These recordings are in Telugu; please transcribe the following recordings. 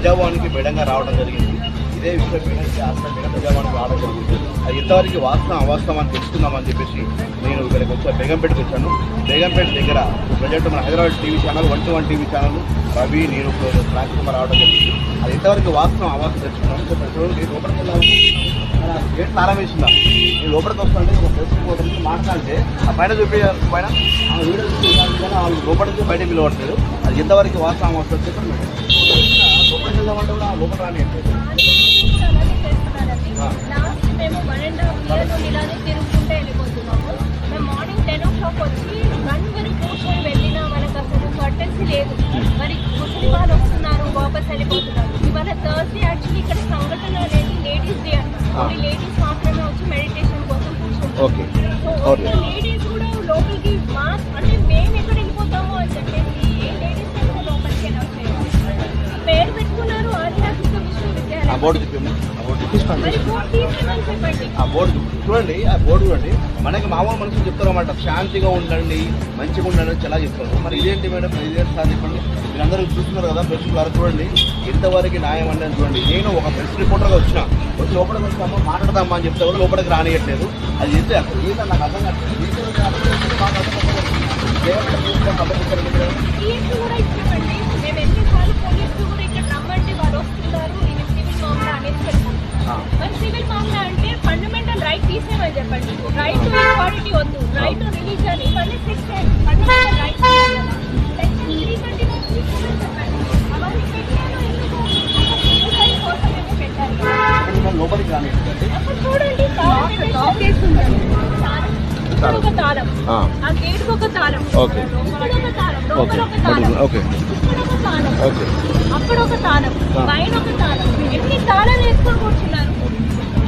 ప్రజాభవన్కి మేడంగా రావడం జరిగింది. ఇదే విషయం ప్రజాభవన్కి రావడం జరిగింది. అది ఎంతవరకు వాస్తవం అవాస్తవం అని తెలుసుకుందామని చెప్పేసి నేను ఇక్కడికి వచ్చి బేగంపేటకి వచ్చాను. బేగంపేట దగ్గర ప్రజెంట్ మన Hyderabad TV channel 1-1 TV channel Ravi నేను రాజకుమార్ రావడం జరిగింది. అది ఎంతవరకు వాస్తవం అవాస్తవం తెలుసుకున్నాను. నేను లోపలికి వెళ్ళాలి, గేట్ తాళం వేసిందా, నేను లోపలికి వస్తుంటే ఒక ప్రెస్ మాట్లాడితే ఆ పైన చూపి పైన ఆ వీడియో చూపించాలి, వాళ్ళు లోపలికి బయట పిలవట్లేదు. అది ఎంతవరకు వాస్తవం అవాస్తవం చెప్పండి. లోపలికి వెళ్దామంటే కూడా లోపల రాని మేము 1.5 years ఇలానే తిరుగుతుంటే వెళ్ళిపోతున్నాము. మేము మార్నింగ్ 10 o'clock వచ్చి 1 వరకు కూర్చొని వెళ్ళినా మనకు అసలు కర్టెన్సీ లేదు. మరి ముసలి వాళ్ళు వస్తున్నారు, వాపస్ వెళ్ళిపోతున్నారు. ఇవాళ థర్స్డే యాక్చువల్లీ ఇక్కడ సంఘటన అనేది లేడీస్ డే అన్నమాట. లేడీస్ మాత్రమే వచ్చి మెడిటేషన్ కోసం కూర్చుంటారు. సో లేడీస్ కూడా లోపలికి మాస్క్ అంటే మేము ఎక్కడ వెళ్ళిపోతాము అని చెప్పేసి ఏ లేడీస్ లోపలికి ఎలా పేరు పెట్టుకున్నారు ఆధ్యాత్మిక విశ్వవిద్యాలయం. ఆ బోర్డు చూడండి, ఆ బోర్డు చూడండి. మనకి మామూలు మనుషులు చెప్తారు అన్నమాట, శాంతిగా ఉండండి, మంచిగా ఉండండి చాలా చెప్తారు. మరి ఇదేంటి మేడం, ఇదేంటి సార్ చెప్పండి. మీరందరూ చూస్తున్నారు కదా, ప్రెస్ ద్వారా చూడండి ఎంతవరకు న్యాయం అంటే చూడండి. నేను ఒక ప్రెస్ రిపోర్టర్గా వచ్చి లోపలికి వస్తామో మాట్లాడదామా అని చెప్తే కూడా లోపలికి రానియట్లేదు. అది చెప్తే అసలు నాకు అర్థం సివిల్ మామూలు అంటే ఫండమెంటల్ రైట్ తీసేమని చెప్పండి. రైట్ టు ఈక్వాలిటీ వద్దు, రైట్ టు రిలీజన్ ఇవన్నీ ఫిక్స్ చేయండి. ఫండమెంటల్ రైట్ సెక్షన్ 329 తీసేమని చెప్పండి. అవన్నీ పెట్టాను ఎందుకు కోసమేమో పెట్టారు. లోపలికి రానియండి. అప్పుడు చూడండి ఒక తాళం, ఆ గేట్కి ఒక తాళం, ఇక్కడ ఒక తాళం, లోపల ఒక తాళం, ఇక్కడ ఒక తాళం, అక్కడ ఒక తాళం, పైన ఒక తాళం. ఎన్ని తాళాలు వేసుకొని కూర్చున్నారు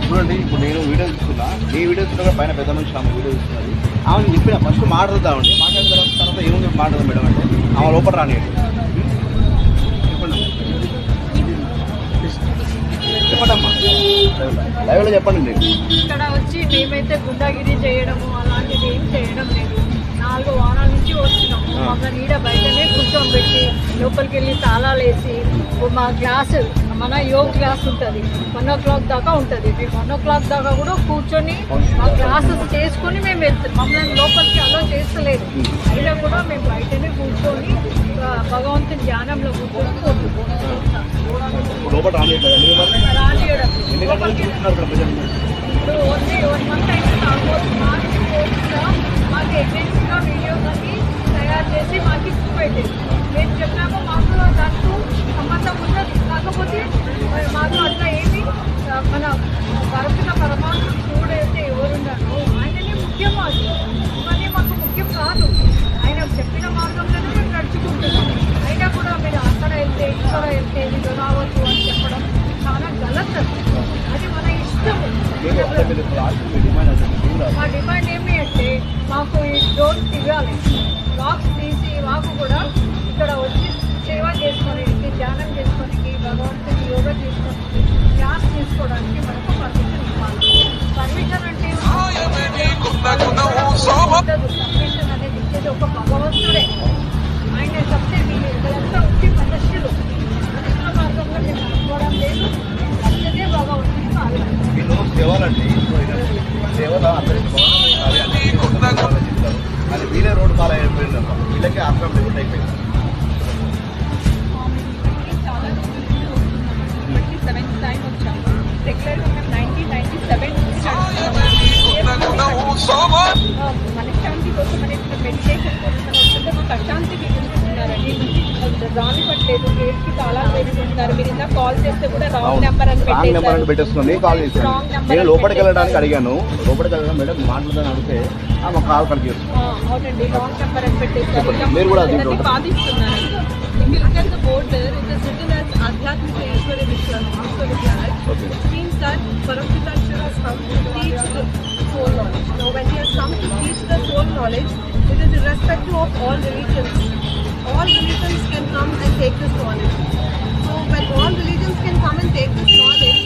చూడండి. ఇప్పుడు నేను వీడియో చూస్తున్నా, ఈ వీడియో చూడగా పైన పెద్ద మనిషి ఆమె వీడియో చూస్తున్నది. ఆమె చెప్పిన ఫస్ట్ మాట్లాడదామండి, మాట్లాడిన తర్వాత ఏముంది మాట్లాడదాం మేడం అంటే ఆమె లోపల రానియండి. చెప్పండి చెప్పండమ్మా, లైవ్లో చెప్పండి. మీరు ఇక్కడ వచ్చి మేమైతే గుండాగిరి చేయడము అలాంటిది ఏం చేయడం లేదు. 4 వారాల నుంచి వస్తున్నాము. మాకు నీడ బయటనే కూర్చోబెట్టి లోపలికి వెళ్ళి తాళాలు వేసి మా గ్లాసు, మన యోగ క్లాస్ ఉంటుంది 1 o'clock దాకా ఉంటుంది. మేము 1 o'clock దాకా కూడా కూర్చొని మా క్లాసెస్ చేసుకొని మేము వెళ్తాం. మమ్మల్ని లోపలికి అలో చేస్తలేదు. అయినా కూడా మేము బయటనే కూర్చొని భగవంతుని ధ్యానంలో కూర్చొని రానియడం. ఇప్పుడు ఓన్లీ 1 month అయితే ఆల్మోస్ట్ మాకు ఎగ్జామ్స్గా వీడియోస్ అన్ని తయారు చేసి మాకు ఇచ్చి పెట్టేది. మేము చెప్పాము మాకు దాంట్లో సంబంధం ఉండదు. కాకపోతే మాకు అట్లా ఏమి మన వరకున్న పరమాత్మ చూడైతే ఎవరున్నారో ఆయననే ముఖ్యం. అది ఇవన్నీ మాకు ముఖ్యం కాదు. ఆయన చెప్పిన మార్గంలోనే మేము నడుచుకుంటున్నాం. అయినా కూడా మీరు అక్కడ వెళ్తే ఇక్కడ వెళ్తే మీరు రావచ్చు అని చెప్పడం చాలా గలత్. అది మన ఇష్టము. మా డిమాండ్ ఏమి అంటే మాకు ఈ డోర్స్ ఇవ్వాలి. లాక్స్ తీసి మాకు కూడా ఇక్కడ వచ్చి సేవ చేసుకోవడానికి, ధ్యానం చేసుకోవడానికి, భగవంతుని యోగా చేసుకోవడానికి, క్లాస్ తీసుకోవడానికి మనకు పర్మిషన్ ఇవ్వాలి. పర్మిషన్ అంటే పర్మిషన్ అనేది ఇచ్చేది ఒక భగవంతుడే. ఆయన చెప్తే మీరు ఇక్కడంతా వచ్చి మనుష్యుల మార్గంలో నేను అనుకోవడం లేదు. వచ్చేదే భగవంతుని మార్గం. సేవలండి, సేవలు అందరికీ అది వీలే రోడ్డు కాలం అయిపోయింది. వీళ్ళకి ఆశ్రమం లేకుండా అయిపోయింది. చాలా 27th టైం వచ్చాము. రెగ్యులర్గా మేము 1997 మనశ్శాంతి కోసం అనేది మెడిటేషన్ కోసం వస్తుంటే మాకు అశాంతికి గురిస్తున్నారండి. రాని పట్టలేదు, గేట్కి తాళాలు వేసుకుంటున్నారు. మీరు ఇందా కాల్ చేస్తే కూడా రాంగ్ నెంబర్ అని నేను లోపలికి వెళ్ళడానికి అడిగాను. లోపలికి వెళ్ళడం మేడం మాట్లాడదని అడిగితే మాకు కాల్ కట్ చేస్తున్నాను. అవునండి, రాంగ్ నెంబర్ అని పెట్టేస్తారు. మీరు కూడా బాధిస్తున్నారండి. If you look at the board there, it is written as Adhyatmika Ishwara Vishwavidyalaya. It means that Parampitaswara has come to teach the soul knowledge. Now when he has come to teach the soul knowledge, it is irrespective of all religions. All religions can come and take this knowledge. So when all religions can come and take this knowledge,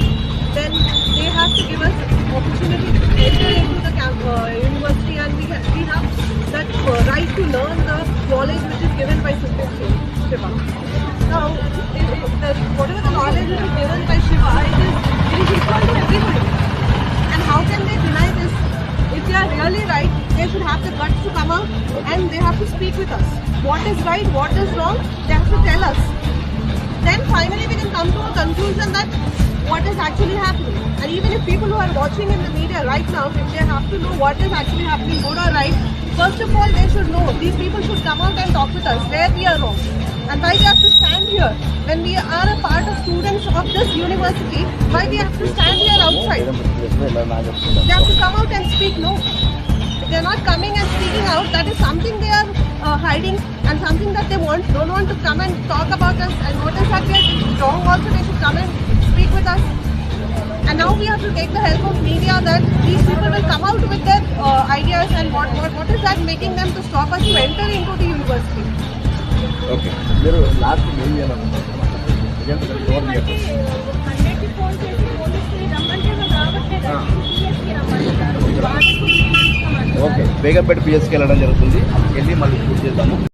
then they have to give us opportunity to enter into the university, and we have that right to learn the knowledge which is given by Supreme Shiva. Now, whatever the knowledge title was given by Shiva, it is equal to everybody. And how can they deny this? If they are really right, they should have the guts to come out and they have to speak with us. What is right, what is wrong, they have to tell us. Then finally we can come to a conclusion that what is actually happening. And even if people who are watching in the media right now, if they have to know what is actually happening, good or right, first of all they should know. These people should come out and talk with us where we are wrong. And why we have to stand here when we are a part of students of this university, why we have to stand here outside? They have to come out and speak, no. If they are not coming and speaking out, that is something they are hiding and something that they don't want to come and talk about us and notice that we are wrong also, they should come and speak with us. And now we have to take the help of media that these people will come out with their ideas and what is that making them to stop us to enter into the university. Okay మీరు లాస్ట్ ఏం చేయాలనుకుంటున్నారు? మనకి 100కి ఫోన్ చేసి పోలీసులు రమ్మంటే వాళ్ళు రావట్లేదు. పిఎస్కి రమ్మంటున్నారు. వాళ్ళకి ఓకే బేగంపేట పిఎస్కి వెళ్ళడం జరుగుతుంది. వెళ్ళి మళ్ళీ పూర్తి చేద్దాము.